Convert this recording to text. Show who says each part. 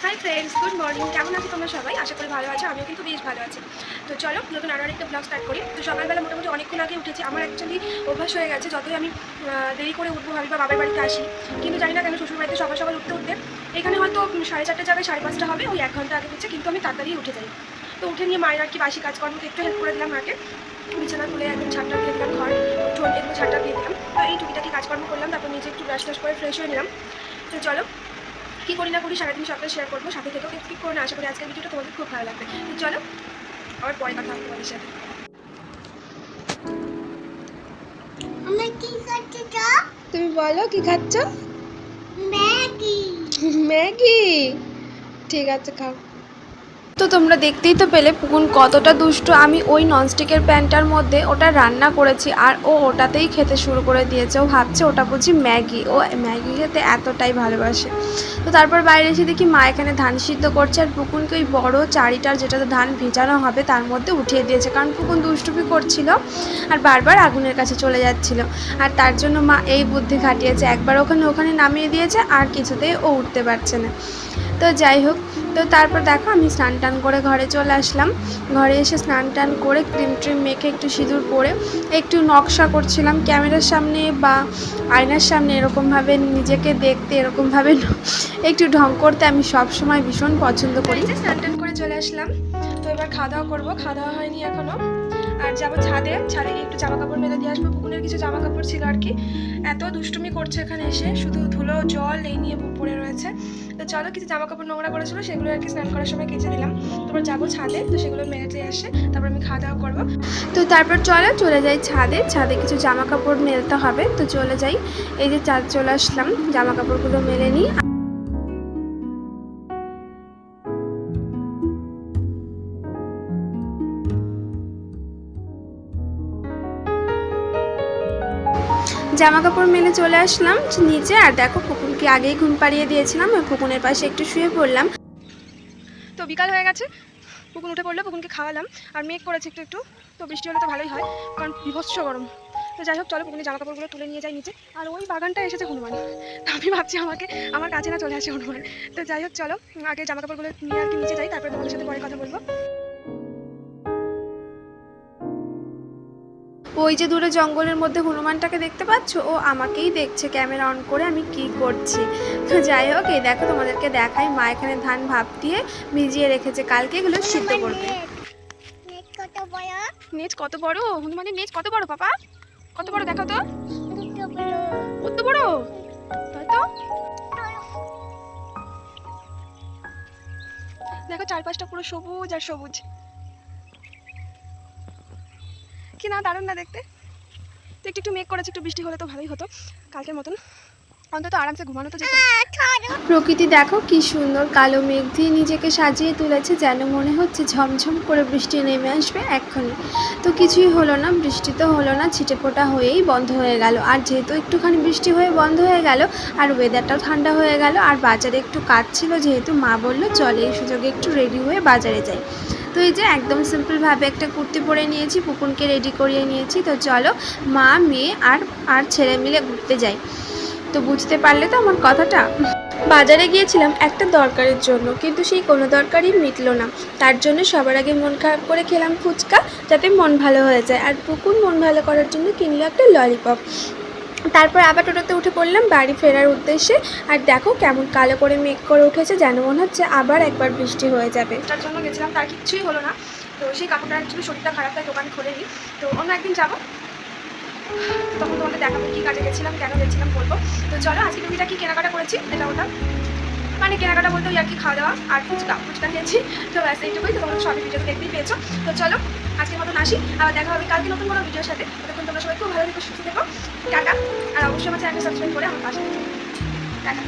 Speaker 1: Hi friends, good morning. কেমন আছো তোমরা সবাই? আশা করি ভালো আছো। আমিও কিন্তু বেশ ভালো আছি। তো চলো নতুন আরও একটা ব্লগ স্টার্ট করি। তো সকালবেলা মোটামুটি অনেকক্ষণ আগে উঠেছি। আমার অ্যাকচুয়ালি অভ্যাস হয়ে গেছে, যতই আমি দেরি করে উঠবো ভাবি বা বাবার বাড়িতে আসি, কিন্তু জানি না কেন শ্বশুরবাড়িতে সকাল সকাল উঠতে উঠতে এখানে হয়তো 4:30 জায়গায় 5:30 হবে, ওই 1 ঘন্টা আগে হচ্ছে, কিন্তু আমি তাড়াতাড়ি উঠে যাই। তো উঠে নিয়ে মায়ের আর কি বাসি কাজকর্মকে একটু হেল্প করে দিলাম মাকে। বিছানা তুলে একদম ঝাড়টা দিয়ে দিলাম, ঘর উঠোন এগুলো ঝাড়টা দিয়ে দিলাম। তো এই টুকিটাকি কাজকর্ম করলাম, তারপর নিজে একটু ব্রাশ টাশ করে ফ্রেশ হয়ে নিলাম। তো চলো কী করি না করি সারাদিন সবটা শেয়ার করবো, সাথে থেকেও স্কিপ করে না। আশা করি আজকের ভিডিওটা তোমাদের খুব ভালো লাগবে। তো চলো আবার পরে কথা হবে তোমাদের সাথে। তুমি বলো কি খাচ্ছ?
Speaker 2: ম্যাগি।
Speaker 1: ম্যাগি? ঠিক আছে, খাও। তো তোমরা দেখতেই তো পেলে পুকুন কতটা দুষ্টু। আমি ওই ননস্টিকের প্যানটার মধ্যে ওটা রান্না করেছি আর ও ওটাতেই খেতে শুরু করে দিয়েছে। ও ভাবছে ওটা বুঝি ম্যাগি। ও ম্যাগি খেতে এতটাই ভালোবাসে। তো তারপর বাইরে এসে দেখি মা এখানে ধান সিদ্ধ করছে, আর পুকুনকে ওই বড়ো চারিটার যেটাতে ধান ভেজানো হবে তার মধ্যে উঠিয়ে দিয়েছে, কারণ পুকুন দুষ্টুমি করছিল আর বারবার আগুনের কাছে চলে যাচ্ছিল। আর তার জন্য মা এই বুদ্ধি খাটিয়েছে, একবার ওখানে নামিয়ে দিয়েছে, আর কিছুতেই ও উঠতে পারছে না। তো যাই হোক, তো তারপর দেখো আমি স্নান টান করে ঘরে চলে আসলাম। ঘরে এসে স্নান টান করে ক্রিম ট্রিম মেখে একটু সিঁদুর পরে একটু নকশা করছিলাম ক্যামেরার সামনে বা আয়নার সামনে। এরকমভাবে নিজেকে দেখতে, এরকমভাবে একটু ঢং করতে আমি সব সময় ভীষণ পছন্দ করি। স্নান টান করে চলে আসলাম। তো এবার খাওয়া দাওয়া করবো, খাওয়া দাওয়া হয়নি এখনও। আর যাবো ছাদে গিয়ে একটু জামা কাপড় মেলে দিয়ে আসবো। পুকুনের কিছু জামা কাপড় ছিল আর কি, এত দুষ্টুমি করছে এখানে এসে, শুধু ধুলো জল এই নিয়ে পড়ে রয়েছে। তো চলো কিছু জামা কাপড় নোংরা করেছিল সেগুলো আর কি স্নান করার সময় কেচে দিলাম। তারপর যাবো ছাদে, তো সেগুলো মেলে দিয়ে আসে, তারপর আমি খাওয়া দাওয়া করবো। তো তারপর চলে যাই ছাদে কিছু জামা কাপড় মেলতে হবে। তো চলে যাই, এই যে ছাদ চলে আসলাম, জামা কাপড়গুলো মেলে নিই। জামা কাপড় মেলে চলে আসলাম নিচে, আর দেখো পুকুনকে আগেই ঘুম পাড়িয়ে দিয়েছিলাম, ওই পুকুনের পাশে একটু শুয়ে পড়লাম। তো বিকাল হয়ে গেছে, পুকুন উঠে পড়লো, পুকুনকে খাওয়ালাম। আর মেঘ করেছে একটু একটু, তো বৃষ্টি হলে তো ভালোই হয়, কারণ বিভৎস গরম। তো যাই হোক চলো পুকুনের জামা কাপড়গুলো তুলে নিয়ে যাই নিচে। আর ওই বাগানটা এসেছে হনুমান, তো আমি ভাবছি আমার কাছে না চলে আসে হনুমান। তো যাই হোক চলো আগে জামা কাপড়গুলো নিয়ে আর কি নিচে যাই, তারপরে তোমাদের সাথে পরে কথা বলবো। ওই যে দূরে জঙ্গলের মধ্যে হনুমানটাকে দেখতে পাচ্ছ, ও আমাকেই দেখছে ক্যামেরা অন করে আমি কি করছি। তো যাই হোক, এই দেখো তোমাদেরকে দেখাই, মা এখানে ধান ভাপ দিয়ে ভিজিয়ে রেখেছে, কালকে এগুলো সিদ্ধ করবে। নেজ কত বড়, হনুমানের নেজ কত বড় পাপা, কত বড় দেখো তো, কত বড় হয়তো। দেখো চারপাশটা পুরো সবুজ আর সবুজ, কি না দারুণ না দেখতে। তো একটু মেঘ করেছে, একটু বৃষ্টি হলে তো ভালোই হতো, কালকের মতন অন্তত আরামসে ঘুমানো তো যেত। প্রকৃতি দেখো কি সুন্দর, কালো মেঘ দিয়ে নিজেকে সাজিয়ে তুলেছে, যেন মনে হচ্ছে ঝমঝম করে বৃষ্টি নেমে আসবে এক্ষুনি। তো কিছুই হলো না, বৃষ্টি তো হলো না, ছিটে ফোটা হয়েই বন্ধ হয়ে গেল। আর যেহেতু একটুখানি বৃষ্টি হয়ে বন্ধ হয়ে গেল, আর ওয়েদারটাও ঠান্ডা হয়ে গেল, আর বাজারে একটু কাজ ছিল, যেহেতু মা বললো চলে এই সুযোগে একটু রেডি হয়ে বাজারে যাই। তো এই যে একদম সিম্পলভাবে একটা কুর্তি পরে নিয়েছি, পুকুনকে রেডি করিয়ে নিয়েছি। তো চলো মা মেয়ে আর ছেলে মিলে ঘুরতে যাই। তো বুঝতে পারলে তো আমার কথাটা। বাজারে গিয়েছিলাম একটা দরকারের জন্য, কিন্তু সেই কোনো দরকারই মিটলো না। তার জন্য সবার আগে মন খারাপ করে খেলাম ফুচকা, যাতে মন ভালো হয়ে যায়। আর পুকুন মন ভালো করার জন্য কিনলো একটা ললিপপ। তারপর আবার টোটোতে উঠে পড়লাম বাড়ি ফেরার উদ্দেশ্যে। আর দেখো কেমন কালো করে মেঘ করে উঠেছে, যেন মনে হচ্ছে আবার একবার বৃষ্টি হয়ে যাবে। তার জন্য গেছিলাম, তার কিচ্ছুই হলো না। তো সেই কাকুটার অ্যাকচুয়ালি শরীরটা খারাপ, তাই দোকান খোলেনি। তো অন্য একদিন যাবো, তখন তোমাদের দেখাবো কী কাজে গেছিলাম, কেন গেছিলাম বলবো। তো চলো আজকে টুকিটা কি কেনাকাটা করেছি এটা ওটা, মানে কেনাকাটা বলতে ওই আর কি খাওয়া দাওয়া আর ফুচকা খেয়েছি। তো ব্যাস এইটুকুই, তো তোমরা সবই ভিডিওতে দেখতেই পেয়েছো। তো চলো আজকের মতন আসি, আবার দেখা হবে কালকে নতুন কোনো ভিডিওর সাথে। ততক্ষণ তোমরা সবাই খুব ভালো থেকো, সুস্থ থেকো, টাটা। আর অবশ্যই আমার চ্যানেলটা সাবস্ক্রাইব করে আমার পাশে থেকো, টাটা।